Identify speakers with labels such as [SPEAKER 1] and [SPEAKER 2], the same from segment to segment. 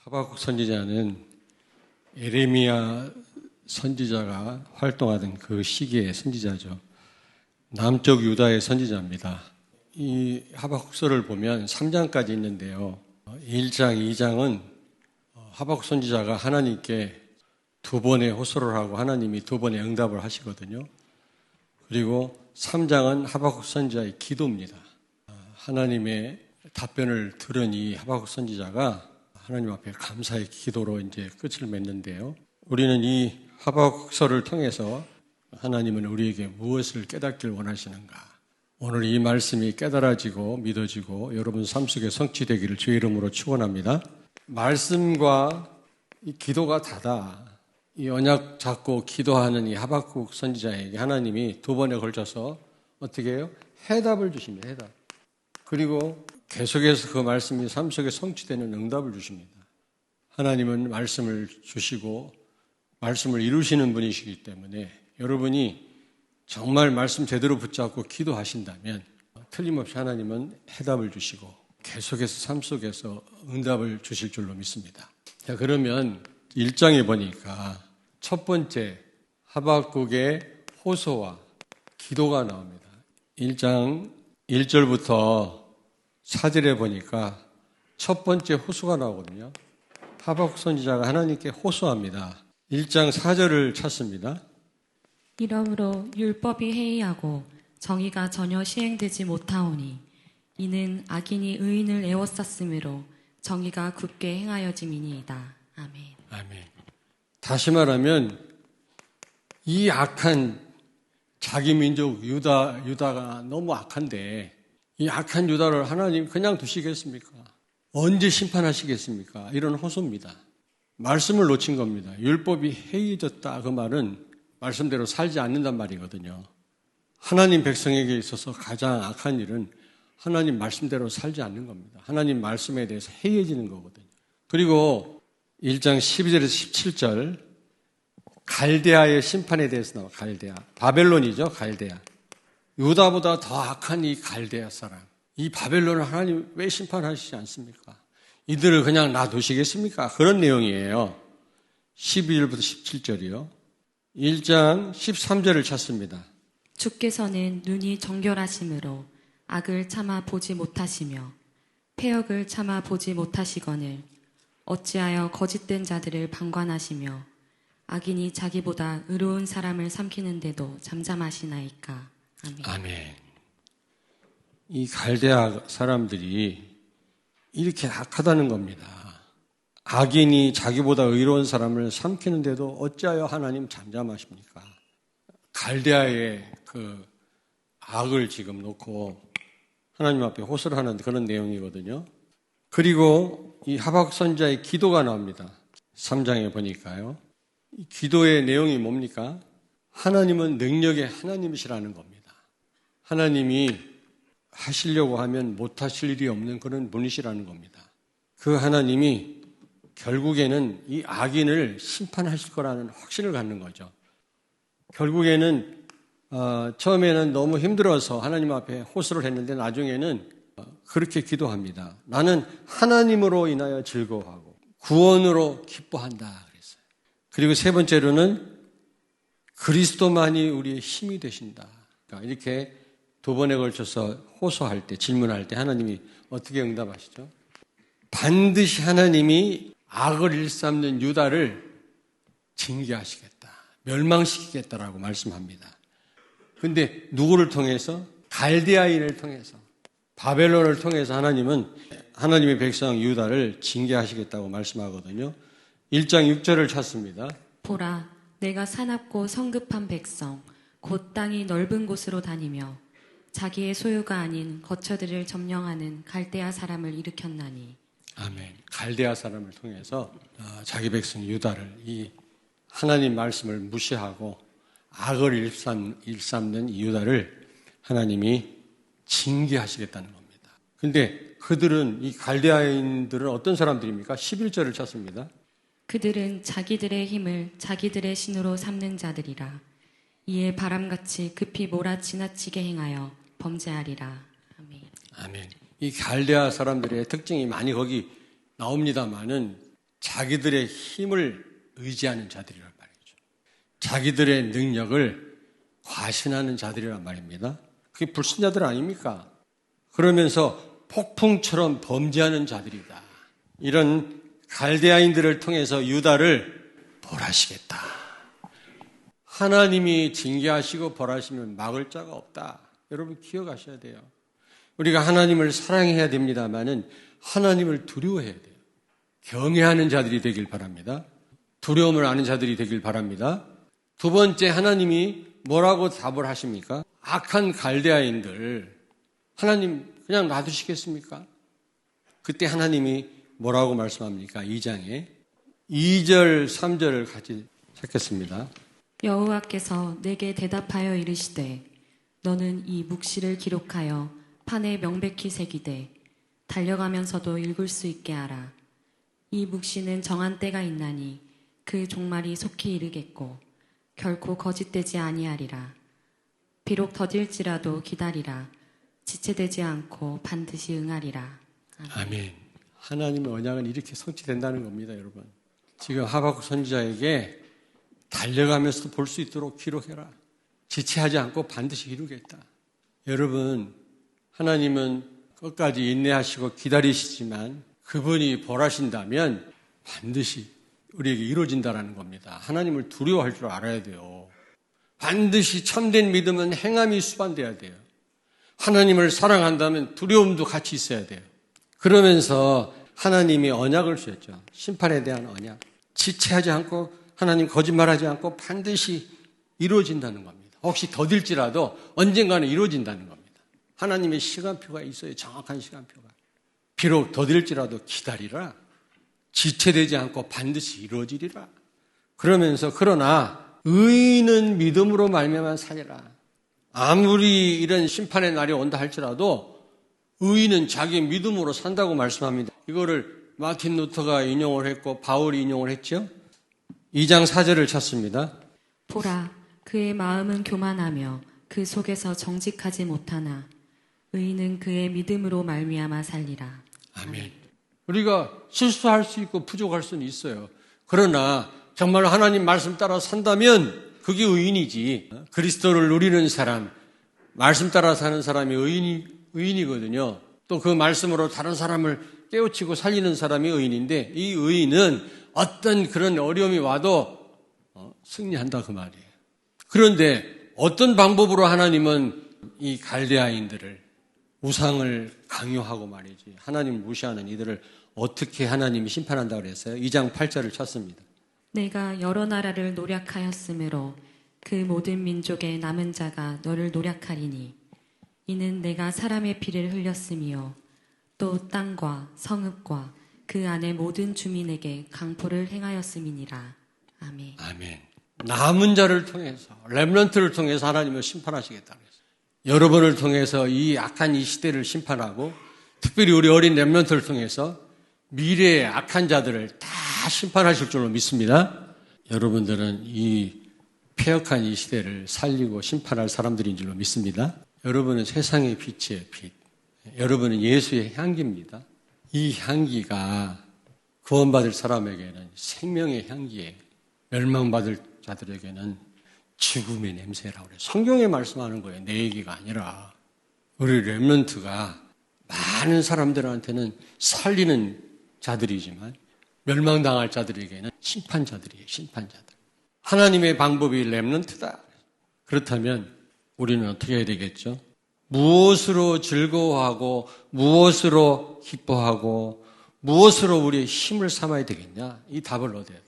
[SPEAKER 1] 하박국 선지자는 예레미야 선지자가 활동하던 그 시기의 선지자죠. 남쪽 유다의 선지자입니다. 이 하박국서를 보면 3장까지 있는데요. 1장, 2장은 하박국 선지자가 하나님께 두 번의 호소를 하고 하나님이 두 번의 응답을 하시거든요. 그리고 3장은 하박국 선지자의 기도입니다. 하나님의 답변을 들은 이 하박국 선지자가 하나님 앞에 감사의 기도로 이제 끝을 맺는데요. 우리는 이 하박국서를 통해서 하나님은 우리에게 무엇을 깨닫길 원하시는가? 오늘 이 말씀이 깨달아지고 믿어지고 여러분 삶 속에 성취되기를 주의 이름으로 축원합니다. 말씀과 이 기도가 다다. 이 언약 잡고 기도하는 이 하박국 선지자에게 하나님이 두 번에 걸쳐서 어떻게 해요? 해답을 주십니다. 해답. 그리고 계속해서 그 말씀이 삶 속에 성취되는 응답을 주십니다. 하나님은 말씀을 주시고 말씀을 이루시는 분이시기 때문에 여러분이 정말 말씀 제대로 붙잡고 기도하신다면 틀림없이 하나님은 해답을 주시고 계속해서 삶 속에서 응답을 주실 줄로 믿습니다. 자, 그러면 1장에 보니까 첫 번째 하박국의 호소와 기도가 나옵니다. 1장 1절부터 4절에 보니까 첫 번째 호소가 나오거든요. 하박국 선지자가 하나님께 호소합니다. 1장 4절을 찾습니다.
[SPEAKER 2] 이러므로 율법이 해이하고 정의가 전혀 시행되지 못하오니 이는 악인이 의인을 애워쌌으므로 정의가 굳게 행하여짐이니이다. 아멘.
[SPEAKER 1] 아멘. 다시 말하면 이 악한 자기 민족 유다가 너무 악한데 이 악한 유다를 하나님 그냥 두시겠습니까? 언제 심판하시겠습니까? 이런 호소입니다. 말씀을 놓친 겁니다. 율법이 해이해졌다 그 말은 말씀대로 살지 않는단 말이거든요. 하나님 백성에게 있어서 가장 악한 일은 하나님 말씀대로 살지 않는 겁니다. 하나님 말씀에 대해서 해이해지는 거거든요. 그리고 1장 12절에서 17절 갈대아의 심판에 대해서 나와. 갈대아. 바벨론이죠. 갈대아. 유다보다 더 악한 이 갈대아 사람. 이 바벨론을 하나님 왜 심판하시지 않습니까? 이들을 그냥 놔두시겠습니까? 그런 내용이에요. 12절부터 17절이요. 1장 13절을 찾습니다.
[SPEAKER 2] 주께서는 눈이 정결하심으로 악을 참아 보지 못하시며 패역을 참아 보지 못하시거늘 어찌하여 거짓된 자들을 방관하시며 악인이 자기보다 의로운 사람을 삼키는데도 잠잠하시나이까. 아멘.
[SPEAKER 1] 아멘. 이 갈대아 사람들이 이렇게 악하다는 겁니다. 악인이 자기보다 의로운 사람을 삼키는데도 어찌하여 하나님 잠잠하십니까? 갈대아의 그 악을 지금 놓고 하나님 앞에 호소를 하는 그런 내용이거든요. 그리고 이 하박국 선지자의 기도가 나옵니다. 3장에 보니까요. 이 기도의 내용이 뭡니까? 하나님은 능력의 하나님이시라는 겁니다. 하나님이 하시려고 하면 못하실 일이 없는 그런 분이시라는 겁니다. 그 하나님이 결국에는 이 악인을 심판하실 거라는 확신을 갖는 거죠. 결국에는 처음에는 너무 힘들어서 하나님 앞에 호소를 했는데 나중에는 그렇게 기도합니다. 나는 하나님으로 인하여 즐거워하고 구원으로 기뻐한다 그랬어요. 그리고 세 번째로는 그리스도만이 우리의 힘이 되신다. 그러니까 이렇게 두 번에 걸쳐서 호소할 때, 질문할 때 하나님이 어떻게 응답하시죠? 반드시 하나님이 악을 일삼는 유다를 징계하시겠다, 멸망시키겠다라고 말씀합니다. 근데 누구를 통해서? 갈대아인을 통해서, 바벨론을 통해서 하나님은 하나님의 백성 유다를 징계하시겠다고 말씀하거든요. 1장 6절을 찾습니다.
[SPEAKER 2] 보라, 내가 사납고 성급한 백성, 곧 땅이 넓은 곳으로 다니며 자기의 소유가 아닌 거처들을 점령하는 갈대아 사람을 일으켰나니. 아멘.
[SPEAKER 1] 갈대아 사람을 통해서 자기 백성 유다를 이 하나님 말씀을 무시하고 악을 일삼는 이 유다를 하나님이 징계하시겠다는 겁니다. 근데 그들은, 이 갈대아인들은 어떤 사람들입니까? 11절을 찾습니다.
[SPEAKER 2] 그들은 자기들의 힘을 자기들의 신으로 삼는 자들이라. 이에 바람같이 급히 몰아 지나치게 행하여 범죄하리라. 아멘.
[SPEAKER 1] 아멘. 이 갈대아 사람들의 특징이 많이 거기 나옵니다만은 자기들의 힘을 의지하는 자들이란 말이죠. 자기들의 능력을 과신하는 자들이란 말입니다. 그게 불신자들 아닙니까? 그러면서 폭풍처럼 범죄하는 자들이다. 이런 갈대아인들을 통해서 유다를 벌하시겠다. 하나님이 징계하시고 벌하시면 막을 자가 없다. 여러분 기억하셔야 돼요. 우리가 하나님을 사랑해야 됩니다마는 하나님을 두려워해야 돼요. 경외하는 자들이 되길 바랍니다. 두려움을 아는 자들이 되길 바랍니다. 두 번째, 하나님이 뭐라고 답을 하십니까? 악한 갈대아인들 하나님 그냥 놔두시겠습니까? 그때 하나님이 뭐라고 말씀합니까? 2장에 2절 3절을 같이 찾겠습니다.
[SPEAKER 2] 여호와께서 내게 대답하여 이르시되 너는 이 묵시를 기록하여 판에 명백히 새기되 달려가면서도 읽을 수 있게 하라. 이 묵시는 정한 때가 있나니 그 종말이 속히 이르겠고 결코 거짓되지 아니하리라. 비록 더딜지라도 기다리라. 지체되지 않고 반드시 응하리라.
[SPEAKER 1] 아멘. 하나님의 언약은 이렇게 성취된다는 겁니다, 여러분. 지금 하박국 선지자에게 달려가면서도 볼 수 있도록 기록해라. 지체하지 않고 반드시 이루겠다. 여러분, 하나님은 끝까지 인내하시고 기다리시지만 그분이 벌하신다면 반드시 우리에게 이루어진다는 겁니다. 하나님을 두려워할 줄 알아야 돼요. 반드시 참된 믿음은 행함이 수반돼야 돼요. 하나님을 사랑한다면 두려움도 같이 있어야 돼요. 그러면서 하나님이 언약을 주셨죠. 심판에 대한 언약. 지체하지 않고 하나님 거짓말하지 않고 반드시 이루어진다는 겁니다. 혹시 더딜지라도 언젠가는 이루어진다는 겁니다. 하나님의 시간표가 있어요. 정확한 시간표가. 비록 더딜지라도 기다리라. 지체되지 않고 반드시 이루어지리라. 그러면서 그러나 의인은 믿음으로 말미암아 살리라. 아무리 이런 심판의 날이 온다 할지라도 의인은 자기 믿음으로 산다고 말씀합니다. 이거를 마틴 루터가 인용을 했고 바울이 인용을 했죠. 2장 4절을 찾습니다.
[SPEAKER 2] 보라, 그의 마음은 교만하며 그 속에서 정직하지 못하나 의인은 그의 믿음으로 말미암아 살리라.
[SPEAKER 1] 아멘. 우리가 실수할 수 있고 부족할 수는 있어요. 그러나 정말 하나님 말씀 따라 산다면 그게 의인이지. 그리스도를 누리는 사람, 말씀 따라 사는 사람이 의인이거든요. 또 그 말씀으로 다른 사람을 깨우치고 살리는 사람이 의인인데 이 의인은 어떤 그런 어려움이 와도 승리한다 그 말이에요. 그런데 어떤 방법으로 하나님은 이 갈대아인들을 우상을 강요하고 말이지 하나님을 무시하는 이들을 어떻게 하나님이 심판한다고 그랬어요? 2장 8절을 찾습니다.
[SPEAKER 2] 내가 여러 나라를 노략하였으므로 그 모든 민족의 남은 자가 너를 노략하리니 이는 내가 사람의 피를 흘렸으며 또 땅과 성읍과 그 안의 모든 주민에게 강포를 행하였음이니라. 아멘.
[SPEAKER 1] 아멘. 남은 자를 통해서 렘넌트를 통해서 하나님을 심판하시겠다고 했어요. 여러분을 통해서 이 악한 이 시대를 심판하고 특별히 우리 어린 렘넌트를 통해서 미래의 악한 자들을 다 심판하실 줄로 믿습니다. 여러분들은 이 폐역한 이 시대를 살리고 심판할 사람들인 줄로 믿습니다. 여러분은 세상의 빛이에요, 빛. 여러분은 예수의 향기입니다. 이 향기가 구원받을 사람에게는 생명의 향기예요. 멸망받을 자들에게는 죽음의 냄새라고 그래요. 성경에 말씀하는 거예요. 내 얘기가 아니라. 우리 렘넌트가 많은 사람들한테는 살리는 자들이지만 멸망당할 자들에게는 심판자들이에요. 심판자들. 하나님의 방법이 렘넌트다. 그렇다면 우리는 어떻게 해야 되겠죠? 무엇으로 즐거워하고 무엇으로 기뻐하고 무엇으로 우리의 힘을 삼아야 되겠냐? 이 답을 얻어야 돼요.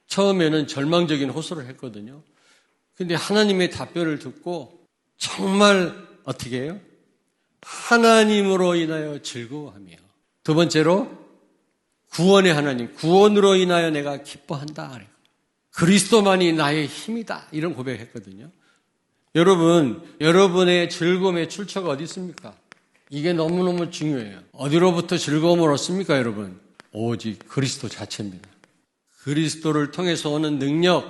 [SPEAKER 1] 처음에는 절망적인 호소를 했거든요. 근데 하나님의 답변을 듣고 정말 어떻게 해요? 하나님으로 인하여 즐거워하며 두 번째로 구원의 하나님, 구원으로 인하여 내가 기뻐한다. 그리스도만이 나의 힘이다. 이런 고백했거든요. 여러분, 여러분의 즐거움의 출처가 어디 있습니까? 이게 너무너무 중요해요. 어디로부터 즐거움을 얻습니까, 여러분? 오직 그리스도 자체입니다. 그리스도를 통해서 오는 능력,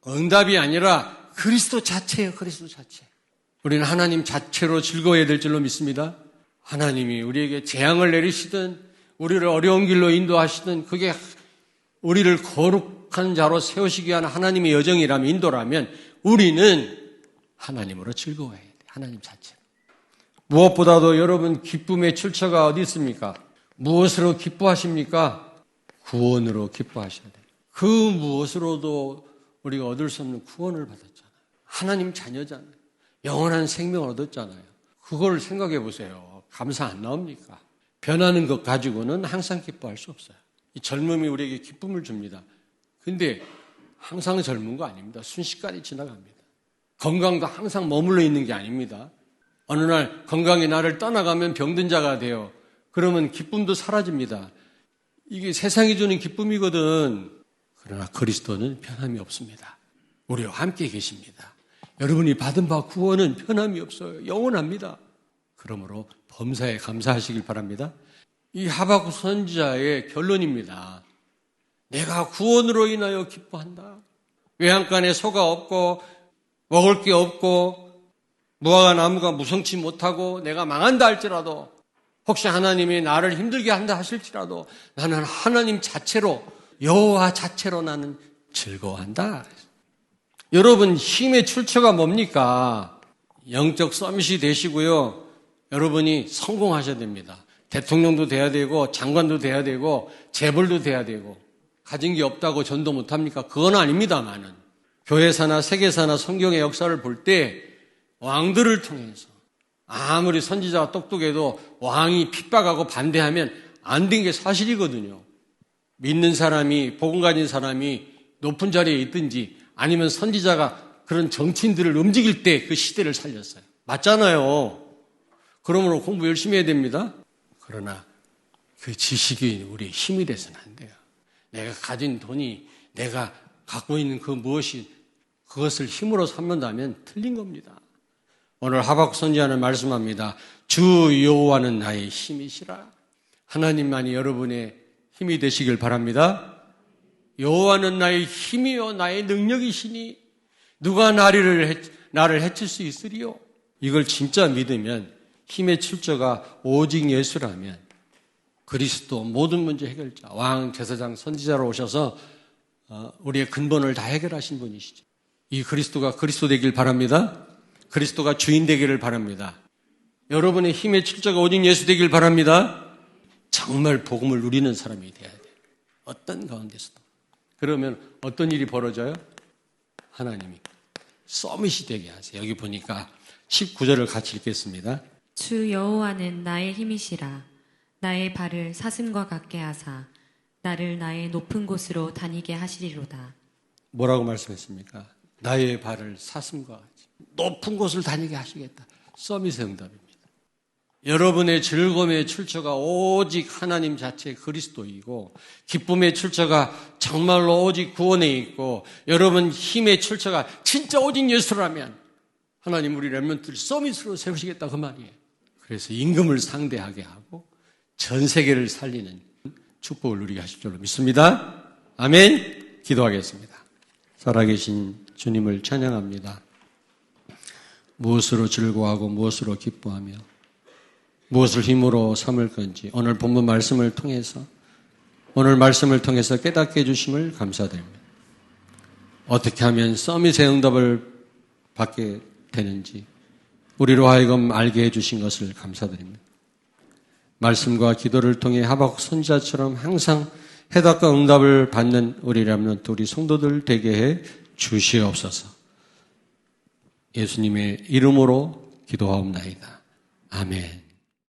[SPEAKER 1] 응답이 아니라 그리스도 자체예요, 그리스도 자체. 우리는 하나님 자체로 즐거워야 될 줄로 믿습니다. 하나님이 우리에게 재앙을 내리시든 우리를 어려운 길로 인도하시든 그게 우리를 거룩한 자로 세우시기 위한 하나님의 여정이라면, 인도라면 우리는 하나님으로 즐거워해야 돼요. 하나님 자체로. 무엇보다도 여러분, 기쁨의 출처가 어디 있습니까? 무엇으로 기뻐하십니까? 구원으로 기뻐하셔야 돼요. 그 무엇으로도 우리가 얻을 수 없는 구원을 받았잖아요. 하나님 자녀잖아요. 영원한 생명을 얻었잖아요. 그걸 생각해 보세요. 감사 안 나옵니까? 변하는 것 가지고는 항상 기뻐할 수 없어요. 이 젊음이 우리에게 기쁨을 줍니다. 근데 항상 젊은 거 아닙니다. 순식간에 지나갑니다. 건강도 항상 머물러 있는 게 아닙니다. 어느 날 건강이 나를 떠나가면 병든 자가 돼요. 그러면 기쁨도 사라집니다. 이게 세상이 주는 기쁨이거든. 그러나 그리스도는 변함이 없습니다. 우리와 함께 계십니다. 여러분이 받은 바 구원은 변함이 없어요. 영원합니다. 그러므로 범사에 감사하시길 바랍니다. 이 하박국 선지자의 결론입니다. 내가 구원으로 인하여 기뻐한다. 외양간에 소가 없고 먹을 게 없고 무화과 나무가 무성치 못하고 내가 망한다 할지라도, 혹시 하나님이 나를 힘들게 한다 하실지라도 나는 하나님 자체로, 여호와 자체로 나는 즐거워한다. 여러분, 힘의 출처가 뭡니까? 영적 서밋이 되시고요. 여러분이 성공하셔야 됩니다. 대통령도 돼야 되고 장관도 돼야 되고 재벌도 돼야 되고. 가진 게 없다고 전도 못합니까? 그건 아닙니다만은, 교회사나 세계사나 성경의 역사를 볼 때 왕들을 통해서 아무리 선지자가 똑똑해도 왕이 핍박하고 반대하면 안 된 게 사실이거든요. 믿는 사람이, 복음 가진 사람이 높은 자리에 있든지 아니면 선지자가 그런 정치인들을 움직일 때 그 시대를 살렸어요. 맞잖아요. 그러므로 공부 열심히 해야 됩니다. 그러나 그 지식이 우리의 힘이 돼서는 안 돼요. 내가 가진 돈이, 내가 갖고 있는 그 무엇이, 그것을 힘으로 삼는다면 틀린 겁니다. 오늘 하박국 선지자는 말씀합니다. 주 여호와는 나의 힘이시라. 하나님만이 여러분의 힘이 되시길 바랍니다. 여호와는 나의 힘이요 나의 능력이시니 누가 나를 해칠 수 있으리요? 이걸 진짜 믿으면, 힘의 출처가 오직 예수라면, 그리스도 모든 문제 해결자, 왕, 제사장, 선지자로 오셔서 우리의 근본을 다 해결하신 분이시죠. 이 그리스도가 그리스도 되길 바랍니다. 그리스도가 주인 되기를 바랍니다. 여러분의 힘의 출처가 오직 예수 되길 바랍니다. 정말 복음을 누리는 사람이 돼야 돼요. 어떤 가운데서도. 그러면 어떤 일이 벌어져요? 하나님이 서밋이 되게 하세요. 여기 보니까 19절을 같이 읽겠습니다.
[SPEAKER 2] 주 여호와는 나의 힘이시라. 나의 발을 사슴과 같게 하사 나를 나의 높은 곳으로 다니게 하시리로다.
[SPEAKER 1] 뭐라고 말씀했습니까? 나의 발을 사슴과 같이 높은 곳을 다니게 하시겠다. 서밋의 응답입니다. 여러분의 즐거움의 출처가 오직 하나님 자체 그리스도이고, 기쁨의 출처가 정말로 오직 구원에 있고, 여러분 힘의 출처가 진짜 오직 예수라면 하나님 우리 렘넌트를 서밋으로 세우시겠다 그 말이에요. 그래서 임금을 상대하게 하고 전 세계를 살리는 축복을 누리게 하실 줄로 믿습니다. 아멘. 기도하겠습니다. 살아계신 주님을 찬양합니다. 무엇으로 즐거워하고 무엇으로 기뻐하며 무엇을 힘으로 삼을 건지 오늘 본문 말씀을 통해서 깨닫게 해주심을 감사드립니다. 어떻게 하면 서밋의 응답을 받게 되는지 우리로 하여금 알게 해주신 것을 감사드립니다. 말씀과 기도를 통해 하박국 선지자처럼 항상 해답과 응답을 받는 우리 렘넌트, 우리 성도들 되게 해 주시옵소서. 예수님의 이름으로 기도하옵나이다. 아멘.